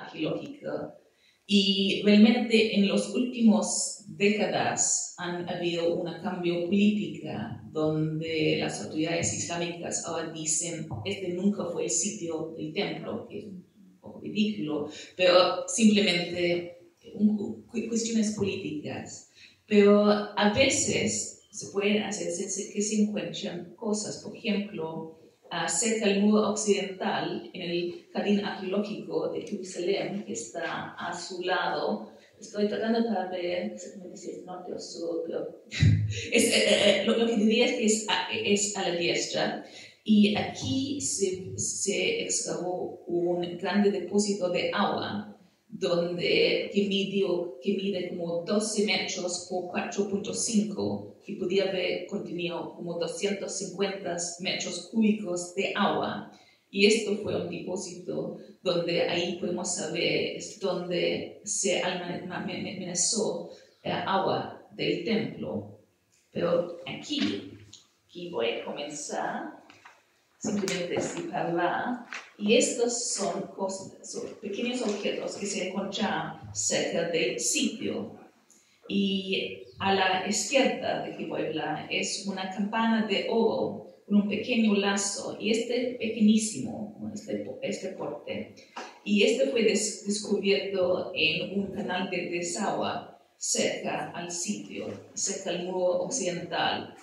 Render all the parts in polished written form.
arqueológica. Y realmente en las últimas décadas han habido un cambio político donde las autoridades islámicas ahora dicen este nunca fue el sitio del templo, que es un poco ridículo, pero simplemente cuestiones políticas. Pero a veces se pueden hacer que se encuentran cosas, por ejemplo, cerca del muro occidental, en el jardín arqueológico de Jerusalén, que está a su lado. Estoy tratando para ver exactamente si es norte o sur, pero lo que diría es que es a la diestra. Y aquí se excavó un grande depósito de agua que mide como 12 metros por 4.5, que podía haber contenido como 250 metros cúbicos de agua. Y esto fue un depósito donde ahí podemos saber donde se almacenó agua del templo. Pero aquí voy a comenzar simplemente separar, y estos son pequeños objetos que se encuentran cerca del sitio. Y a la izquierda de que voy a hablar es una campana de oro con un pequeño lazo, y este pequeñísimo, este porte. Y este fue descubierto en un canal de desagüe cerca al sitio, cerca al muro occidental.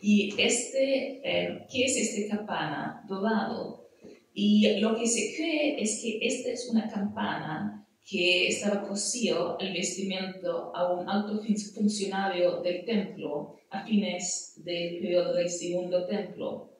Y ¿qué es esta campana dorado? Y lo que se cree es que esta es una campana que estaba cosido al vestimento a un alto funcionario del templo a fines del periodo del segundo templo,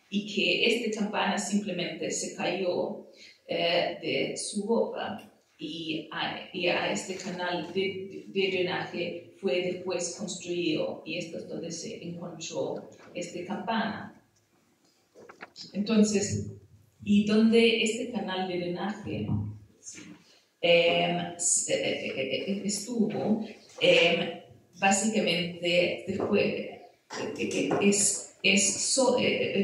y que esta campana simplemente se cayó de su ropa, y a este canal de drenaje fue después construido, y esto es donde se encontró esta campana. Entonces, y donde este canal de drenaje estuvo, básicamente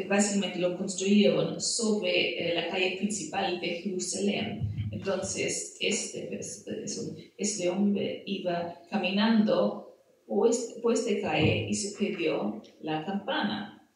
básicamente lo construyeron sobre la calle principal de Jerusalén. Entonces, este hombre iba caminando por esta calle y se perdió la campana.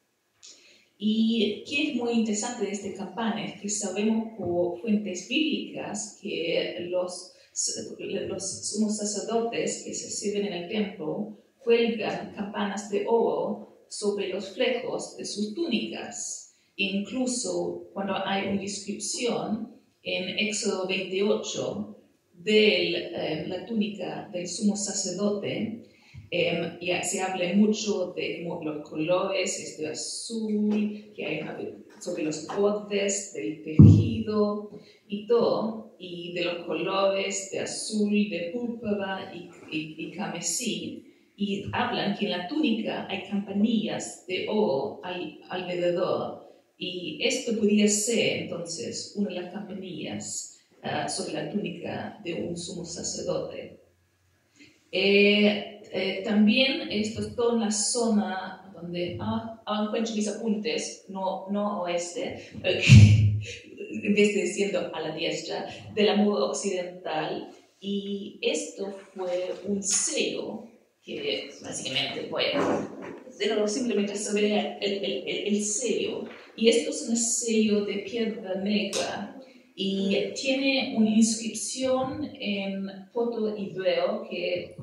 Y qué es muy interesante de esta campana es que sabemos por fuentes bíblicas que los sumos sacerdotes que se sirven en el templo cuelgan campanas de oro sobre los flecos de sus túnicas. Incluso cuando hay una descripción en Éxodo 28 de la túnica del sumo sacerdote, ya se habla mucho de los colores, de azul, que hay sobre los bordes del tejido y todo, y de los colores de azul, de púrpura y carmesí. Y hablan que en la túnica hay campanillas de oro alrededor. Y esto podría ser entonces una de las campanillas sobre la túnica de un sumo sacerdote. También esto es toda la zona donde encuentro mis apuntes, no oeste, en vez de diciendo a la diestra, del muro occidental. Y esto fue un sello que básicamente simplemente sobre el sello. Y esto es un sello de piedra negra y tiene una inscripción en proto-hebreo que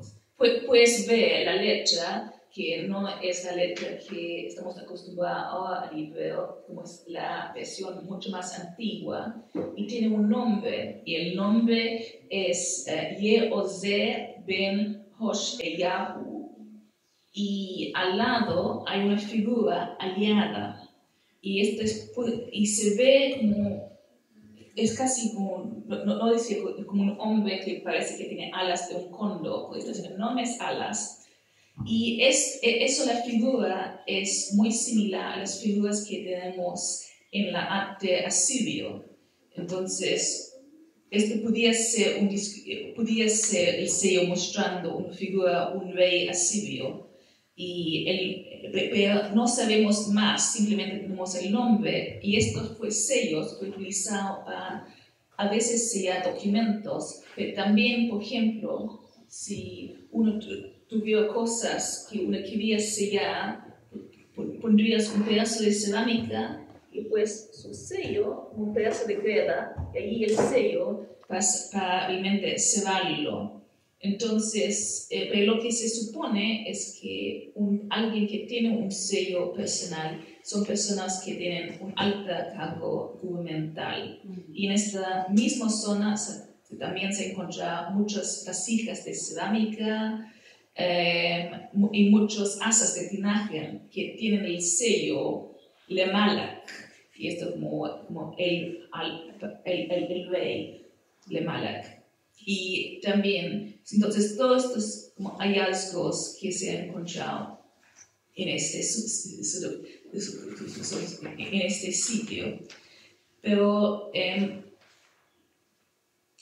puedes ver la letra, que no es la letra que estamos acostumbrados ahora al hebreo, como es la versión mucho más antigua, y tiene un nombre, y el nombre es Yehozer ben Hosheyahu, y al lado hay una figura aliada, y se ve como, es casi como, no decir como un hombre que parece que tiene alas de un cóndor, pues tiene enormes alas. Y la figura es muy similar a las figuras que tenemos en la arte asirio. Entonces, podía ser el sello mostrando una figura, un rey asirio. Pero no sabemos más, simplemente tenemos el nombre. Y estos sellos fue utilizado para a veces sella documentos, pero también, por ejemplo, si uno tuviera cosas que uno quería sellar, pondrías un pedazo de cerámica y pues su sello, un pedazo de greda, y ahí el sello para realmente cerrarlo. Entonces, lo que se supone es que alguien que tiene un sello personal son personas que tienen un alto cargo gubernamental. Y en esta misma zona también se encuentran muchas vasijas de cerámica y muchos asas de tinaje que tienen el sello Le Malak, y esto como el rey Le Malak. Y también, entonces, todos estos como hallazgos que se han encontrado en este sitio. Pero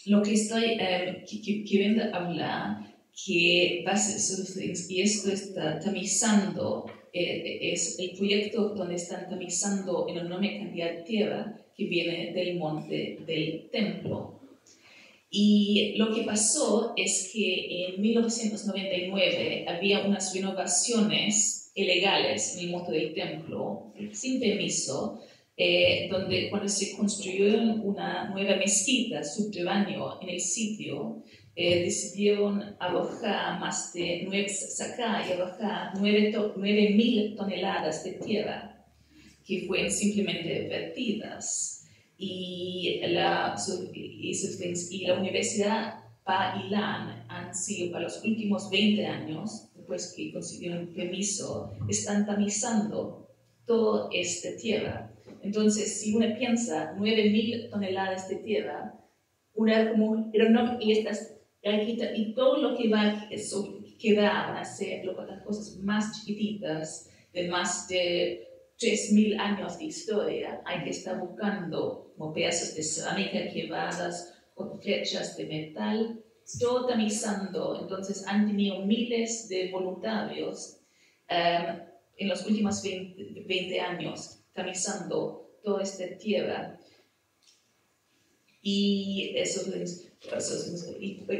lo que estoy queriendo hablar, que y esto está tamizando, es el proyecto donde están tamizando una enorme cantidad de tierra que viene del monte del templo. Y lo que pasó es que en 1999 había unas renovaciones ilegales en el monte del templo, sin permiso, donde cuando se construyó una nueva mezquita subterránea en el sitio, decidieron arrojar sacar y arrojar 9.000 toneladas de tierra que fueron simplemente vertidas. Y la Universidad Bar-Ilan han sido para los últimos 20 años, después que consiguieron permiso, están tamizando toda esta tierra. Entonces, si uno piensa 9.000 toneladas de tierra, y todo lo que va a quedar van a ser las cosas más chiquititas de más de 3.000 años de historia. Hay que estar buscando como pedazos de cerámica quebradas con flechas de metal, todo tamizando. Entonces han tenido miles de voluntarios en los últimos 20 años tamizando toda esta tierra. Y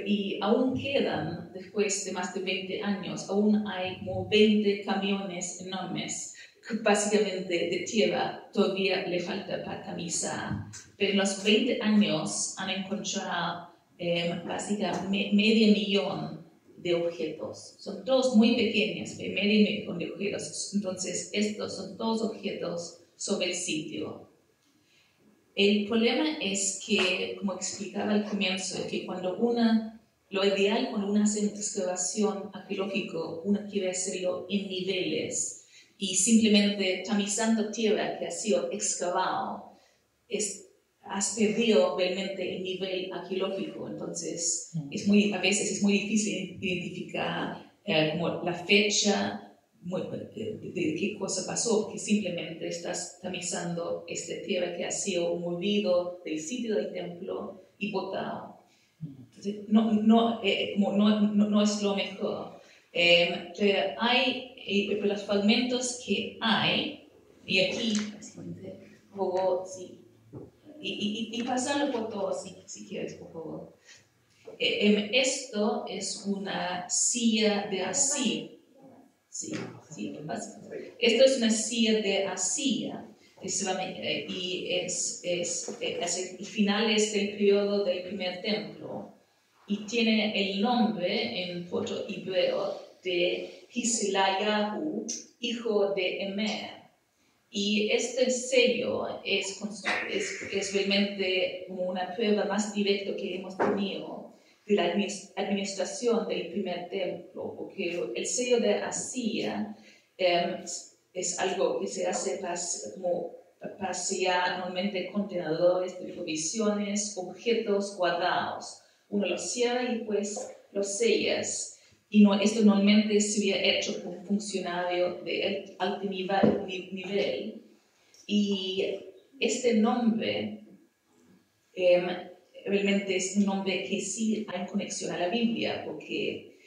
y aún quedan, después de más de 20 años, aún hay como 20 camiones enormes, básicamente de tierra, todavía le falta para tamizar. Pero en los 20 años han encontrado básicamente 500.000 de objetos. Son todos muy pequeños, 500.000 de objetos. Entonces, estos son todos objetos sobre el sitio. El problema es que, como explicaba al comienzo, que lo ideal cuando uno hace una excavación arqueológica, uno quiere hacerlo en niveles y simplemente tamizando tierra que ha sido excavado, has perdido realmente el nivel arqueológico. Entonces, a veces es muy difícil identificar como la fecha, de qué cosa pasó, porque simplemente estás tamizando esta tierra que ha sido movido del sitio del templo y botado. Entonces, no es lo mejor. Pero hay los fragmentos que hay, y aquí, básicamente, sí, y pasarlo por todo si quieres, por favor. Esto es una silla de asir. Sí, esto es una silla de arcilla y es finales del periodo del primer templo y tiene el nombre en proto-hebreo de Hiselayahu, hijo de Emer. Y este sello es realmente como una prueba más directa que hemos tenido de la administración del primer templo, porque el sello de arcilla es algo que se hace para sellar normalmente contenedores de provisiones, objetos cuadrados. Uno los cierra y pues los sellas. Y esto normalmente se hubiera hecho por un funcionario de alto nivel. Y este nombre realmente es un nombre que sí hay conexión a la Biblia, porque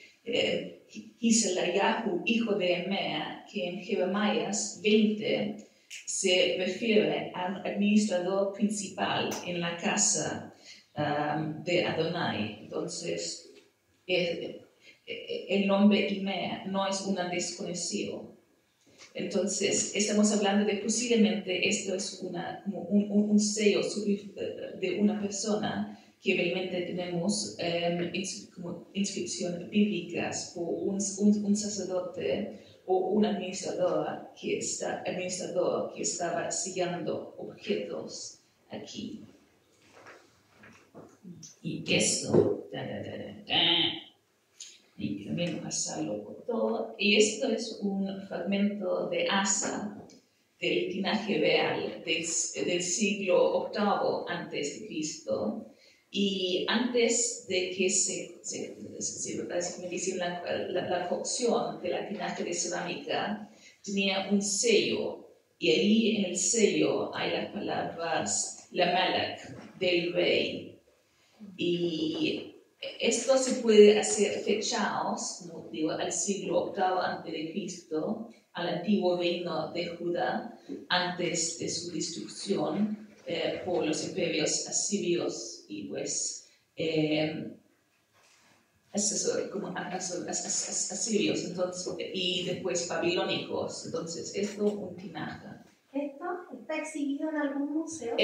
Hiselayahu, hijo de Emer, que en Jeremías 20 se refiere al administrador principal en la casa de Adonai. Entonces, el nombre Imer no es un desconocido. Entonces, estamos hablando de posiblemente esto es como un sello de una persona que realmente tenemos como inscripciones bíblicas por un sacerdote o un administrador que estaba sellando objetos aquí. Y esto, y también pasarlo por todo. Y esto es un fragmento de Asa, del linaje real del siglo VIII antes de Cristo. Y antes de que se dice la cocción de la tinaja de cerámica, tenía un sello. Y ahí en el sello hay las palabras Lamelech, del rey. Y esto se puede hacer fechados, como digo, al siglo VIII antes de Cristo, al antiguo reino de Judá, antes de su destrucción por los imperios asirios y pues asirios, entonces, y después babilónicos. Entonces, esto un tinaja. ¿Esto está exhibido en algún museo?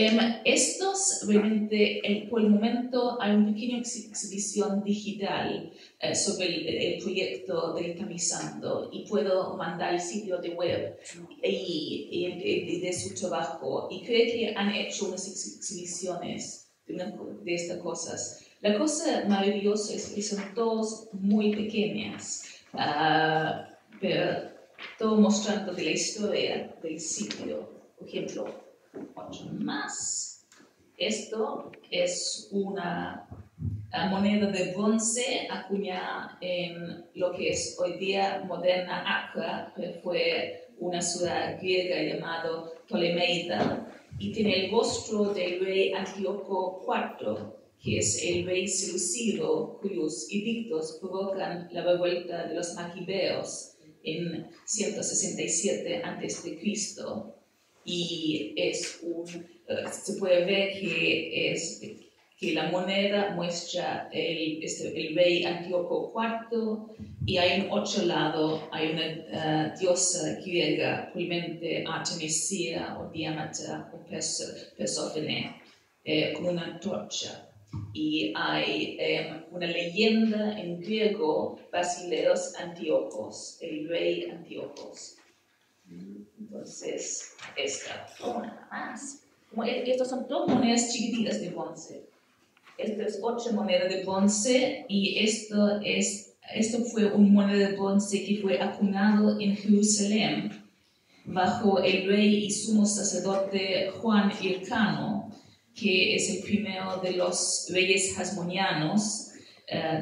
Estos realmente, por el momento, hay una pequeña exhibición digital sobre el proyecto del tamizando y puedo mandar el sitio de web y de su trabajo. Y creo que han hecho unas exhibiciones de estas cosas. La cosa maravillosa es que son todos muy pequeñas, pero todo mostrando de la historia del sitio. Por ejemplo, otro más. Esto es una moneda de bronce acuñada en lo que es hoy día moderna Accra, que fue una ciudad griega llamada Ptolemeida, y tiene el rostro del rey Antíoco IV, que es el rey seleucido, cuyos edictos provocan la revuelta de los maquibeos en 167 a.C. Y se puede ver que la moneda muestra el rey Antíoco IV, y hay en otro lado hay una diosa griega, probablemente Artemisia o Diamata o Persófone, con una antorcha. Y hay una leyenda en griego, Basileos Antíocos, el rey Antíocos. Entonces, esta, una más. Estas son dos monedas chiquititas de bronce. Esta es otra moneda de bronce y esto fue una moneda de bronce que fue acuñado en Jerusalén bajo el rey y sumo sacerdote Juan Hircano, que es el primero de los reyes hasmonianos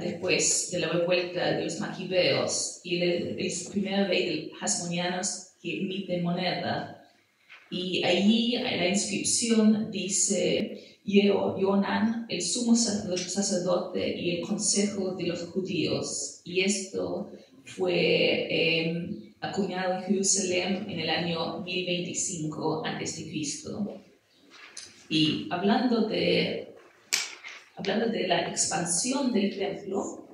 después de la revuelta de los maquibeos, y el primer rey de los hasmonianos que emite moneda. Y allí la inscripción dice Yonan, el sumo sacerdote y el consejo de los judíos. Y esto fue acuñado en Jerusalén en el año 1025 a.C. Y hablando de la expansión del templo,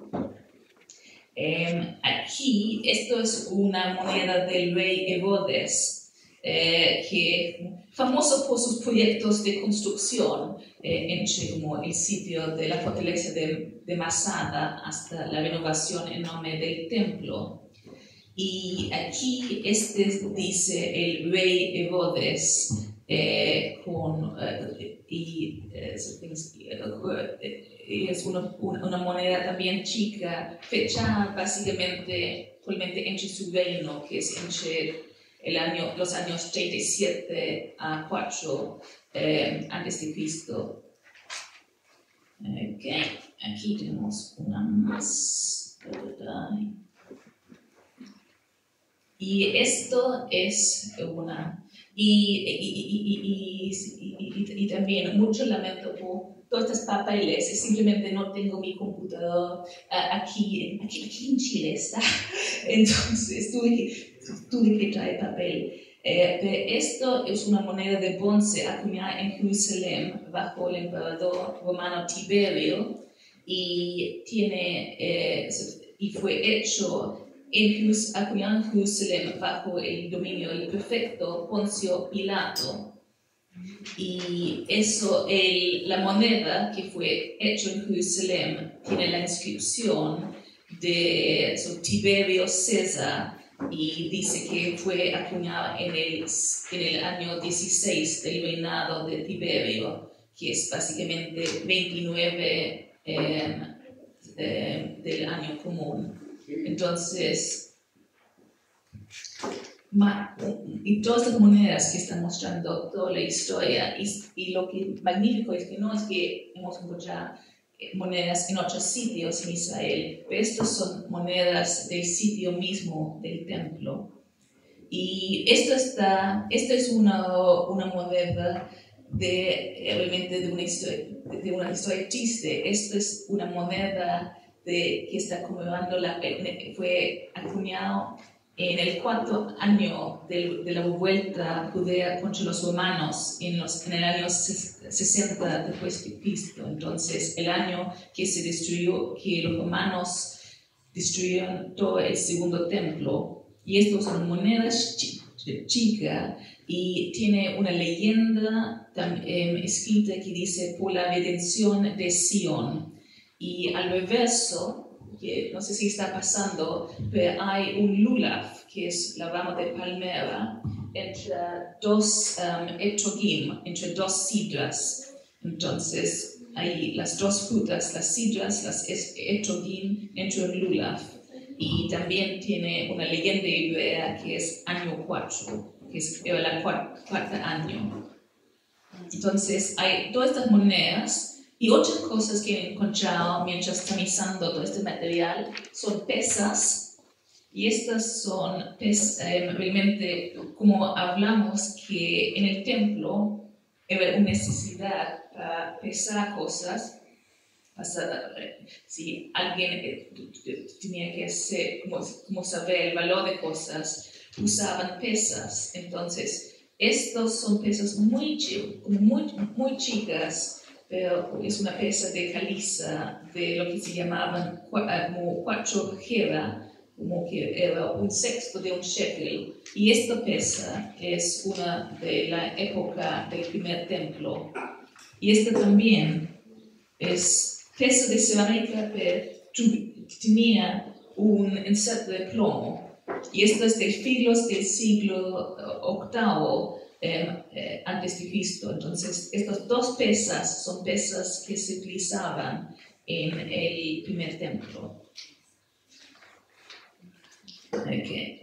aquí esto es una moneda del rey Herodes, que famoso por sus proyectos de construcción entre como el sitio de la fortaleza de Masada hasta la renovación enorme del templo. Y aquí dice el rey Herodes, es una moneda también chica, fechada básicamente entre su reino, que es entre los años 37 a 4 antes de Cristo. Okay. Aquí tenemos una más. Y esto es una. Y también mucho lamento por todos estos papeles. Simplemente no tengo mi computador aquí en Chile está. Entonces tuve que traer papel. Esto es una moneda de bronce acuñada en Jerusalén bajo el emperador romano Tiberio y fue hecho acuñado en Jerusalén bajo el dominio del prefecto Poncio Pilato. Y la moneda que fue hecha en Jerusalén tiene la inscripción de Tiberio César y dice que fue acuñada en el año 16 del reinado de Tiberio, que es básicamente 29 del año común. Entonces, y todas las monedas que están mostrando toda la historia, y lo que magnífico es que no es que hemos encontrado monedas en otros sitios en Israel, pero estas son monedas del sitio mismo del templo. Y esta es una moneda realmente de una historia triste. Esta es una moneda que está conmemorando fue acuñado en el 4º año de la revuelta judía contra los romanos en el año 60 después de Cristo. Entonces, el año que los romanos destruyeron todo el segundo templo. Y estas son monedas chicas y tiene una leyenda escrita que dice por la redención de Sion. Y al reverso, que no sé si está pasando, pero hay un lulav, que es la rama de palmera, entre dos etrogim, entre dos sidras. Entonces, hay las dos frutas, las sidras, las etrogim, entre un lulav. Y también tiene una leyenda hebrea que es año 4, que es el cuarto año. Entonces, hay todas estas monedas. Y otras cosas que he encontrado mientras tamizando todo este material son pesas. Y estas son realmente, como hablamos, que en el templo era una necesidad para pesar cosas. Si alguien tenía que hacer, como saber el valor de cosas, usaban pesas. Entonces, estos son pesas muy chicas, pero es una pesa de caliza, de lo que se llamaban como 4 gera, como que era 1/6 de un shekel. Y esta pesa es una de la época del primer templo. Y esta también es pesa de cerámica, pero tenía un inserto de plomo. Y esto es del siglo VIII antes de Cristo. Entonces, estas dos pesas son pesas que se utilizaban en el primer templo. Okay.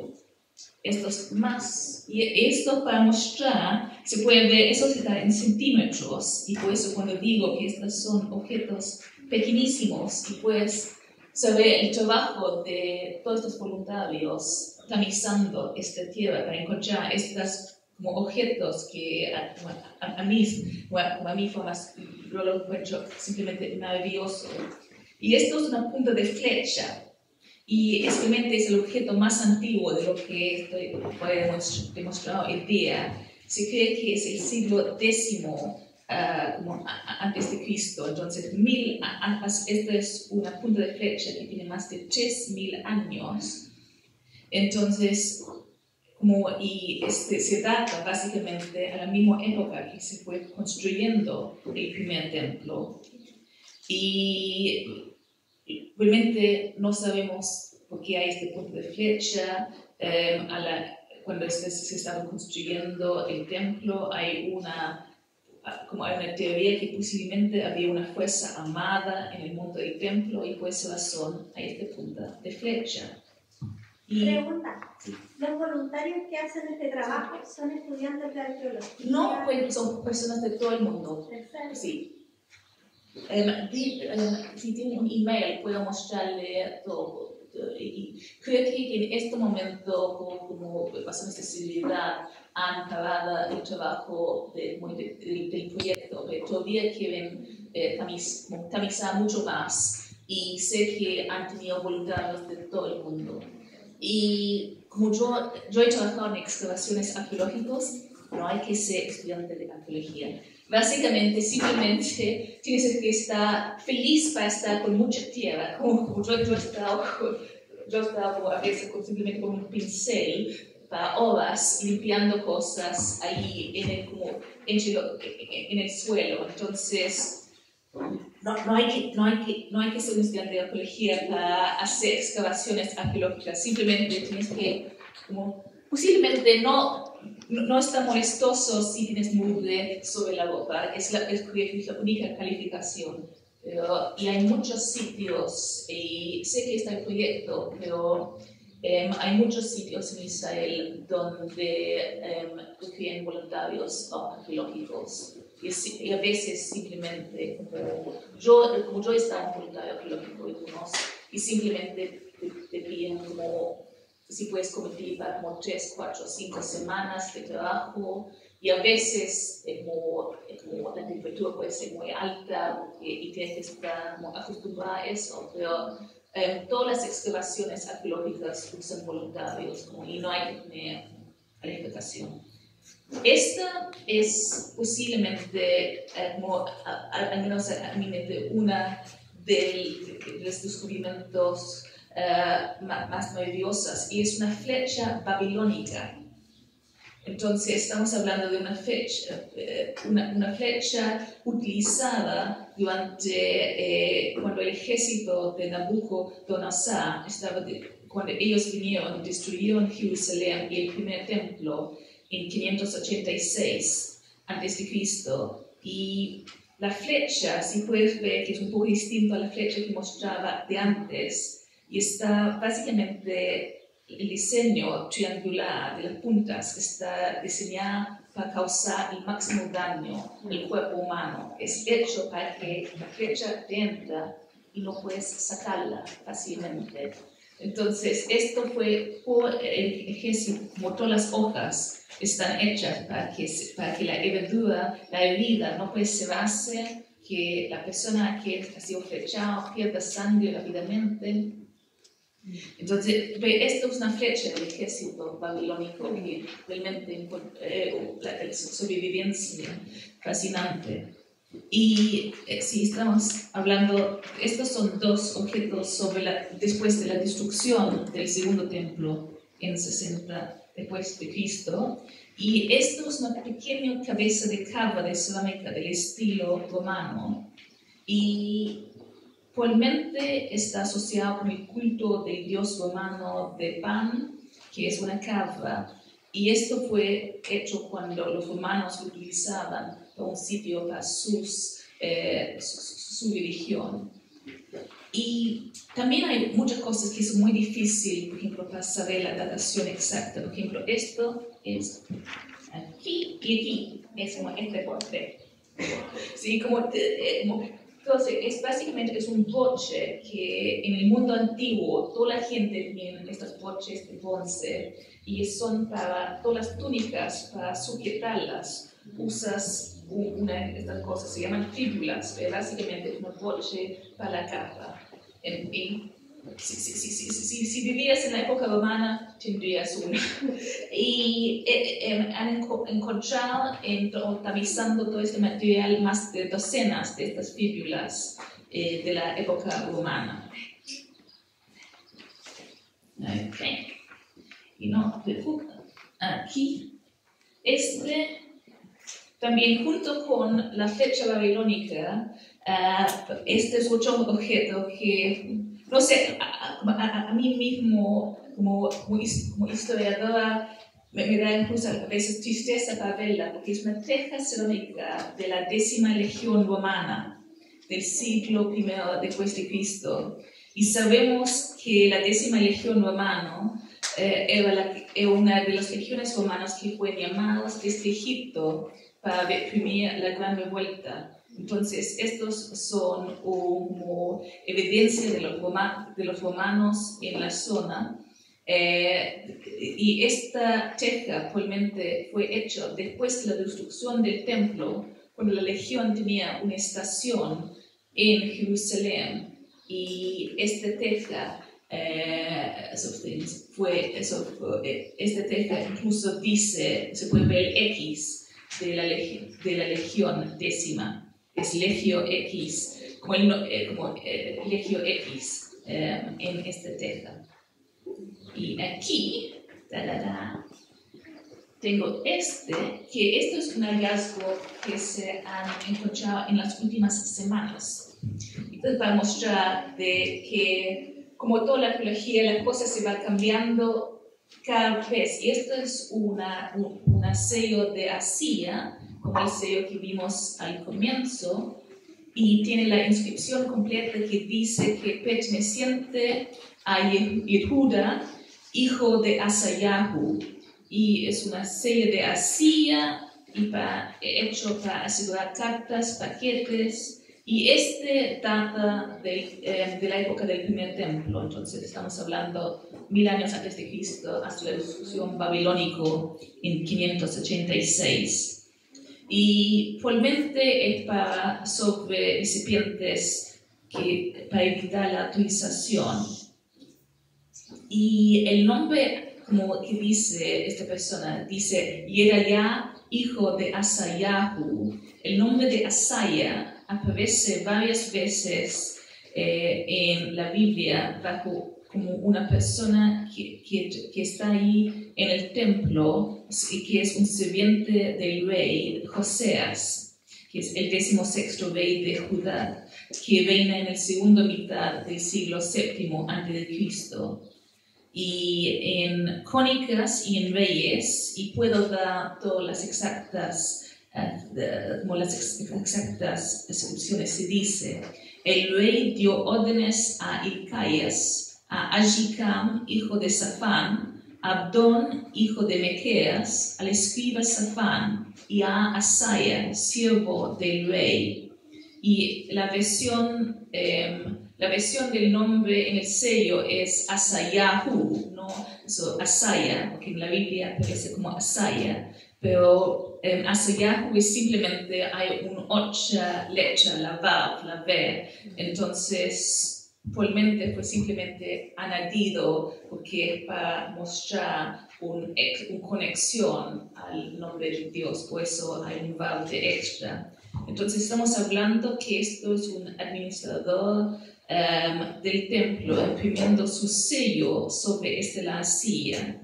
Estos más, y esto para mostrar, se puede ver, eso se da en centímetros, y por eso cuando digo que estos son objetos pequeñísimos, y puedes saber el trabajo de todos estos voluntarios tamizando esta tierra para encontrar estos como objetos que a mí fue más, yo lo encuentro simplemente maravilloso. Y esto es una punta de flecha. Y realmente es el objeto más antiguo de lo que voy a demostrar hoy día. Se cree que es el siglo X antes de Cristo. Entonces, esta es una punta de flecha que tiene más de 3000 años. Entonces, se data básicamente a la misma época que se fue construyendo el primer templo. Y realmente no sabemos por qué hay este punto de flecha. Cuando se estaba construyendo el templo, hay una teoría que posiblemente había una fuerza armada en el monte del templo y por esa razón hay este punto de flecha. Pregunta, sí. ¿Los voluntarios que hacen este trabajo son estudiantes de arqueología? No, pues son personas de todo el mundo. Perfecto. Sí. Si tiene un email, puedo mostrarle todo. Y creo que en este momento, como razones de seguridad, han parado el trabajo del proyecto, pero todavía quieren tamizar mucho más. Y sé que han tenido voluntarios de todo el mundo. Y como yo he trabajado en excavaciones arqueológicas, no hay que ser estudiante de arqueología. Básicamente, simplemente tienes que estar feliz para estar con mucha tierra, como yo he estado como a veces simplemente con un pincel para horas limpiando cosas ahí en el suelo. Entonces, no hay que ser un estudiante de arqueología para hacer excavaciones arqueológicas. Simplemente tienes que, posiblemente no está molestoso si tienes mugre sobre la ropa. Es la única calificación. Y hay muchos sitios, y sé que está el proyecto, pero hay muchos sitios en Israel donde requieren voluntarios arqueológicos. Y a veces simplemente, como yo he estado en voluntario arqueológico y simplemente te piden como si puedes competir para como 3, 4, 5 semanas de trabajo, y a veces como la temperatura puede ser muy alta y tienes que estar como acostumbrada a eso, pero todas las excavaciones arqueológicas usan voluntarios y no hay que tener calificación. Esta es posiblemente, al menos a mi mente, una de los descubrimientos más maravillosas, y es una flecha babilónica. Entonces estamos hablando de una flecha utilizada durante cuando el ejército de Nabucodonosor cuando ellos vinieron, destruyeron Jerusalén y el primer templo en 586 a.C. Y la flecha, si puedes ver, que es un poco distinto a la flecha que mostraba de antes, y está básicamente el diseño triangular de las puntas está diseñada para causar el máximo daño al cuerpo humano. Es hecho para que la flecha te entra y no puedes sacarla fácilmente. Entonces, esto fue por el ejército, como todas las hojas están hechas para que la herida no puede cerrarse, que la persona que ha sido flechada pierda sangre rápidamente. Entonces, esto es una flecha del ejército babilónico que realmente la sobrevivencia fascinante. Y si estamos hablando, estos son dos objetos después de la destrucción del segundo templo en 60 después de Cristo, y esto es una pequeña cabeza de cabra de cerámica del estilo romano, y actualmente está asociado con el culto del dios romano de Pan, que es una cabra, y esto fue hecho cuando los romanos lo utilizaban como un sitio para su religión. Y también hay muchas cosas que son muy difíciles, por ejemplo, para saber la datación exacta. Por ejemplo, esto es aquí y aquí, es como este borde. Sí, entonces, básicamente es un broche que en el mundo antiguo toda la gente tiene estos broches de bronce, y son para todas las túnicas, para sujetarlas. Usas una de estas cosas, se llaman fíbulas, pero básicamente es un broche para la capa. Si vivías en la época romana, tendrías una. Y han encontrado, tamizando todo este material, más de docenas de estas fíbulas de la época romana. Okay. Y aquí, también junto con la flecha babilónica, este es otro objeto que, no sé, a mí mismo, como historiadora, me da incluso a veces tristeza para verla, porque es una teja cerámica de la 10ª Legión Romana, del siglo I después de Cristo. Y sabemos que la 10ª Legión Romana era una de las legiones romanas que fueron llamadas desde Egipto para reprimir la Gran Revuelta. Entonces, estos son como evidencia de los romanos en la zona. Y esta teja actualmente fue hecha después de la destrucción del templo, cuando la legión tenía una estación en Jerusalén. Y esta teja Este texto incluso dice, se puede ver el X de la legión décima, es Legio X, como Legio X en este texto. Y aquí, tengo que esto es un hallazgo que se han encontrado en las últimas semanas. Entonces, para mostrar de que, como toda la arqueología, la cosa se va cambiando cada vez. Y esto es un sello de Asia, como el sello que vimos al comienzo, y tiene la inscripción completa que dice que perteneciente a Yehuda, hijo de Asayahu, y es una serie de Asia y hecho para asegurar cartas, paquetes, y data de la época del primer templo. Entonces estamos hablando 1000 años antes de Cristo hasta la destrucción babilónico en 586. Y probablemente es sobre recipientes para evitar la utilización. Y el nombre, como que dice esta persona, dice Yeraya, hijo de Asayahu. El nombre de Asaya aparece varias veces en la Biblia como una persona que está ahí en el templo y que es un sirviente del rey Joseas, que es el 16º rey de Judá, que reina en el segunda mitad del siglo VII a.C. Y en Crónicas y en Reyes, y puedo dar todas las exactas descripciones, se dice: el rey dio órdenes a Hilcías, a Ahikam, hijo de Safán, a Abdón, hijo de Mequeas, al escriba Safán, y a Asaya, siervo del rey. Y la versión del nombre en el sello es Asayahu, no Asaya, porque en la Biblia aparece como Asaya, pero Asayahu es simplemente, hay un otra letra, la Vav, la V, entonces probablemente fue simplemente añadido porque es para mostrar una conexión al nombre de Dios, por eso hay un Vav de extra. Entonces estamos hablando que esto es un administrador del templo imprimiendo su sello sobre la silla,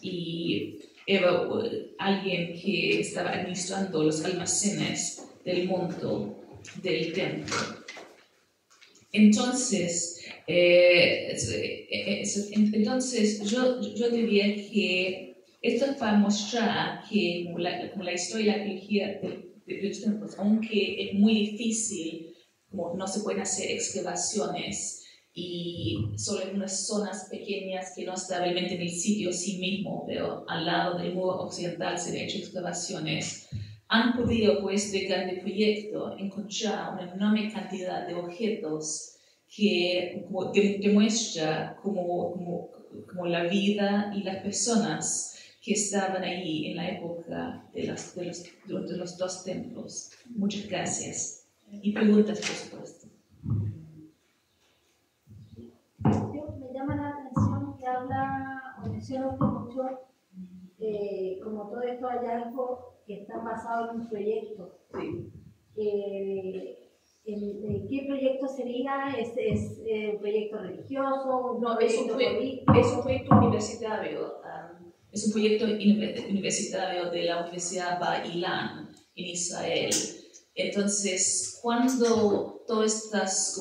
y era alguien que estaba administrando los almacenes del monto del templo. Entonces, yo diría que esto es para mostrar que como la historia y la arqueología de los templos, aunque es muy difícil, como no se pueden hacer excavaciones y solo en unas zonas pequeñas que no está realmente en el sitio sí mismo, pero al lado del muro occidental se han hecho excavaciones, han podido, pues, de grande proyecto, encontrar una enorme cantidad de objetos que demuestra como la vida y las personas que estaban ahí en la época de los dos templos. Muchas gracias. Y preguntas, por supuesto. Me llama la atención que menciona usted mucho como todo esto hallazgos que están basados en un proyecto. Sí. ¿Qué proyecto sería? ¿Es un proyecto religioso? No, es un proyecto universitario. Es un proyecto universitario de la Universidad Bar-Ilan en Israel. Entonces, cuando todas estas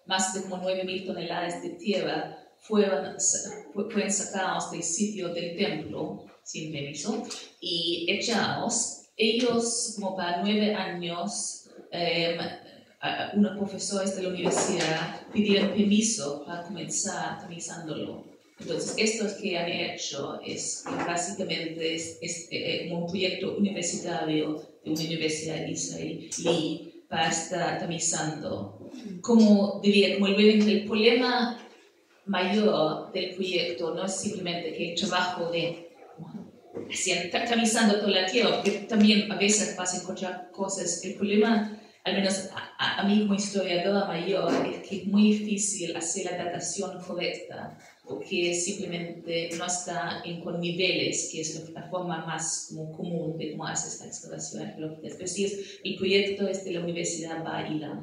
más de 9.000 toneladas de tierra fueron sacados del sitio del templo sin permiso y echados, ellos para 9 años, unos profesores de la universidad pidieron permiso para comenzar tamizándolo. Entonces, esto que han hecho es básicamente un proyecto universitario de una universidad israelí para estar tamizando. El problema mayor del proyecto no es simplemente que el trabajo de tamizando toda la tierra, porque también a veces vas a encontrar cosas. El problema al menos a mí como historiadora mayor, es que es muy difícil hacer la datación correcta, porque simplemente no está con niveles, que es la forma más como común de cómo hace esta excavación arqueológica. Pero sí, el proyecto es de la Universidad Bahía.